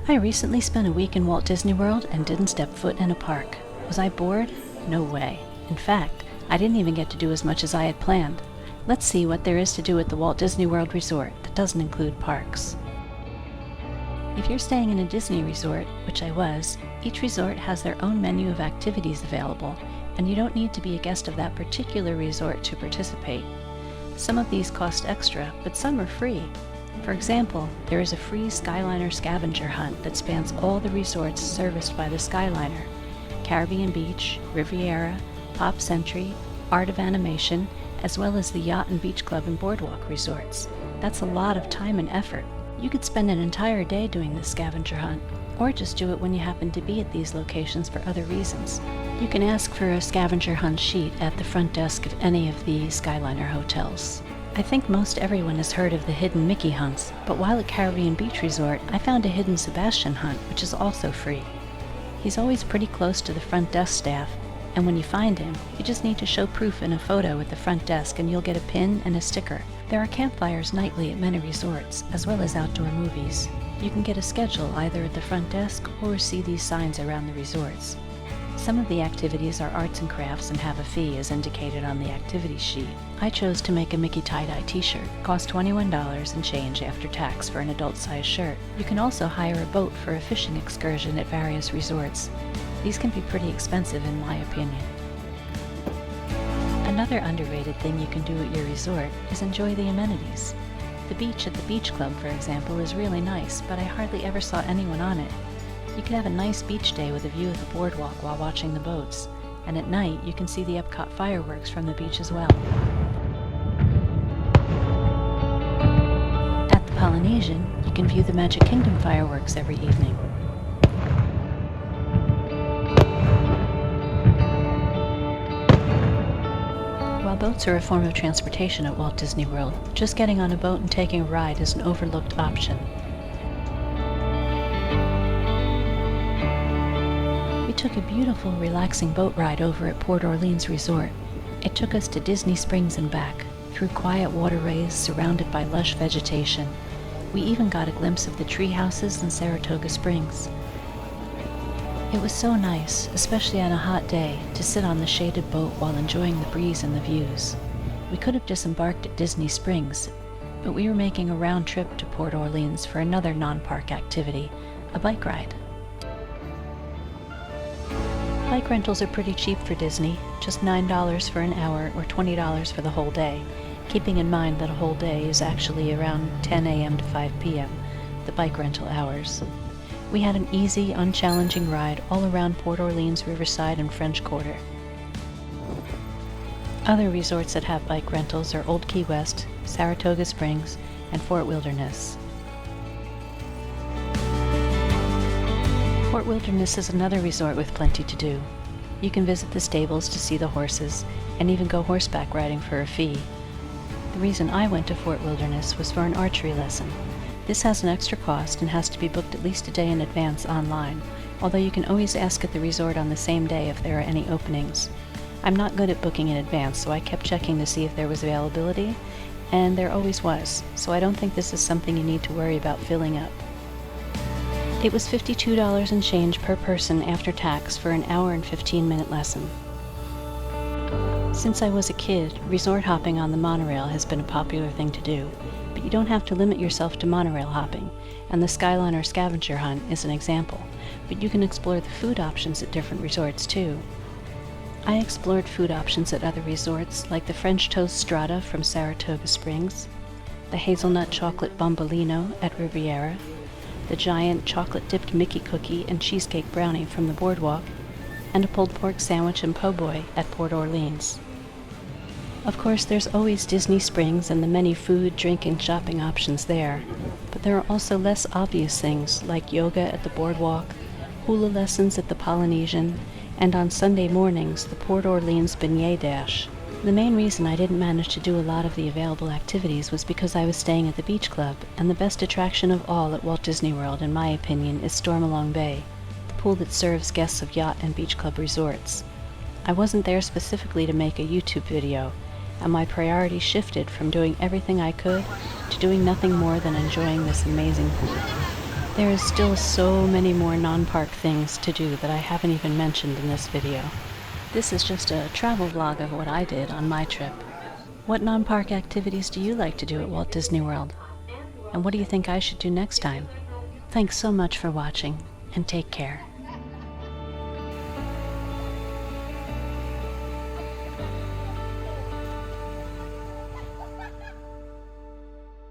I recently spent a week in Walt Disney World and didn't step foot in a park. Was I bored? No way. In fact, I didn't even get to do as much as I had planned. Let's see what there is to do at the Walt Disney World Resort that doesn't include parks. If you're staying in a Disney resort, which I was, each resort has their own menu of activities available, and you don't need to be a guest of that particular resort to participate. Some of these cost extra, but some are free. For example, there is a free Skyliner scavenger hunt that spans all the resorts serviced by the Skyliner: Caribbean Beach, Riviera, Pop Century, Art of Animation, as well as the Yacht and Beach Club and Boardwalk resorts. That's a lot of time and effort. You could spend an entire day doing this scavenger hunt, or just do it when you happen to be at these locations for other reasons. You can ask for a scavenger hunt sheet at the front desk of any of the Skyliner hotels. I think most everyone has heard of the hidden Mickey hunts, but while at Caribbean Beach Resort, I found a hidden Sebastian hunt, which is also free. He's always pretty close to the front desk staff, and when you find him, you just need to show proof in a photo at the front desk and you'll get a pin and a sticker. There are campfires nightly at many resorts, as well as outdoor movies. You can get a schedule either at the front desk or see these signs around the resorts. Some of the activities are arts and crafts and have a fee as indicated on the activities sheet. I chose to make a Mickey tie-dye t-shirt. Cost $21 and change after tax for an adult-sized shirt. You can also hire a boat for a fishing excursion at various resorts. These can be pretty expensive in my opinion. Another underrated thing you can do at your resort is enjoy the amenities. The beach at the Beach Club, for example, is really nice, but I hardly ever saw anyone on it. You can have a nice beach day with a view of the boardwalk while watching the boats, and at night you can see the Epcot fireworks from the beach as well. At the Polynesian, you can view the Magic Kingdom fireworks every evening. While boats are a form of transportation at Walt Disney World, just getting on a boat and taking a ride is an overlooked option. We took a beautiful, relaxing boat ride over at Port Orleans Resort. It took us to Disney Springs and back, through quiet waterways surrounded by lush vegetation. We even got a glimpse of the tree houses in Saratoga Springs. It was so nice, especially on a hot day, to sit on the shaded boat while enjoying the breeze and the views. We could have disembarked at Disney Springs, but we were making a round trip to Port Orleans for another non-park activity, a bike ride. Bike rentals are pretty cheap for Disney, just $9 for an hour or $20 for the whole day, keeping in mind that a whole day is actually around 10 a.m. to 5 p.m., the bike rental hours. We had an easy, unchallenging ride all around Port Orleans, Riverside, and French Quarter. Other resorts that have bike rentals are Old Key West, Saratoga Springs, and Fort Wilderness. Fort Wilderness is another resort with plenty to do. You can visit the stables to see the horses, and even go horseback riding for a fee. The reason I went to Fort Wilderness was for an archery lesson. This has an extra cost and has to be booked at least a day in advance online, although you can always ask at the resort on the same day if there are any openings. I'm not good at booking in advance, so I kept checking to see if there was availability, and there always was, so I don't think this is something you need to worry about filling up. It was $52 and change per person after tax for an hour and 15-minute lesson. Since I was a kid, resort hopping on the monorail has been a popular thing to do, but you don't have to limit yourself to monorail hopping, and the Skyliner scavenger hunt is an example, but you can explore the food options at different resorts too. I explored food options at other resorts, like the French toast strata from Saratoga Springs, the hazelnut chocolate bombolino at Riviera, the giant chocolate-dipped Mickey cookie and cheesecake brownie from the Boardwalk, and a pulled pork sandwich and po' boy at Port Orleans. Of course, there's always Disney Springs and the many food, drink, and shopping options there, but there are also less obvious things like yoga at the Boardwalk, hula lessons at the Polynesian, and on Sunday mornings, the Port Orleans Beignet Dash. The main reason I didn't manage to do a lot of the available activities was because I was staying at the Beach Club, and the best attraction of all at Walt Disney World, in my opinion, is Stormalong Bay, the pool that serves guests of Yacht and Beach Club resorts. I wasn't there specifically to make a YouTube video, and my priorities shifted from doing everything I could to doing nothing more than enjoying this amazing pool. There is still so many more non-park things to do that I haven't even mentioned in this video. This is just a travel vlog of what I did on my trip. What non-park activities do you like to do at Walt Disney World? And what do you think I should do next time? Thanks so much for watching, and take care.